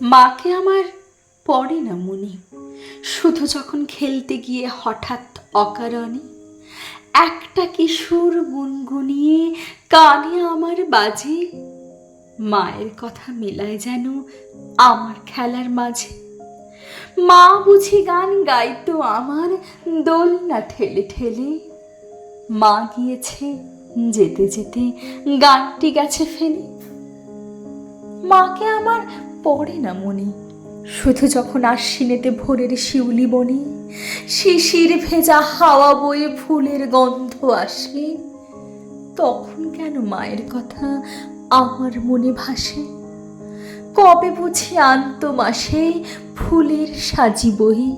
মাকে আমার পড়ে না মনে, শুধু যখন খেলতে গিয়ে হঠাৎ অকারণে একটা কিশোর গুনগুনিয়ে কানে আমার বাজে, মায়ের কথা মেলায় যেন আমার খেলার মাঝে। মা বুঝি গান গাইতো আমার দোলনা ঠেলে ঠেলে, মা গিয়েছে যেতে যেতে গানটি গেছে ফেলে। মাকে আমার পড়ে না মনে, শুধু যখন আশ্বিনেতে ভোরের শিউলি বনে শিশির ভেজা হাওয়া বয়ে ফুলের গন্ধ আসে, তখন কেন মায়ের কথা আমার মনে ভাসে। কবে বুঝি আনতো মাসে ফুলের সাজি বহে,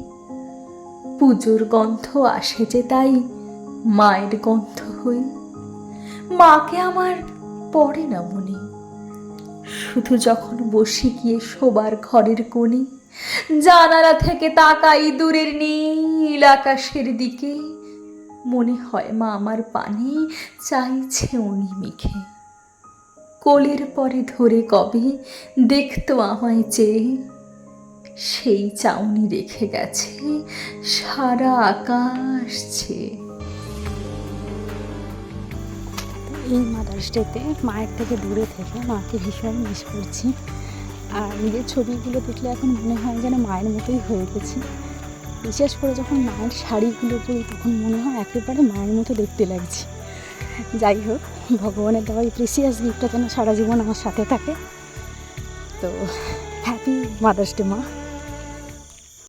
পুজোর গন্ধ আসে যে তাই মায়ের গন্ধ হয়ে। মাকে আমার পড়ে না মনে, শুধু যখন বসে গিয়ে শোবার ঘরের কোণে জানালা থেকে তাকাই দূরের নীল আকাশের দিকে, মনে হয় মা আমার পানে চাইছে উনি মেখে। কোলের পরে ধরে কবে দেখতো আমায় চেয়ে, সেই চাউনি রেখে গেছে সারা আকাশ ছেয়ে। এই মাদার্স ডেতে মায়ের থেকে দূরে থেকে মাকে ভীষণ মিস করছি। আর নিজের ছবিগুলো দেখলে এখন মনে হয় যেন মায়ের মতোই হয়ে গেছি। বিশেষ করে যখন মায়ের শাড়িগুলো পরি তখন মনে হয় একেবারে মায়ের মতো দেখতে লাগছে। যাই হোক, ভগবানের দেওয়া এই প্রিসিয়াস গিফটটা যেন সারা জীবন আমার সাথে থাকে। তো হ্যাপি মাদার্স ডে মা।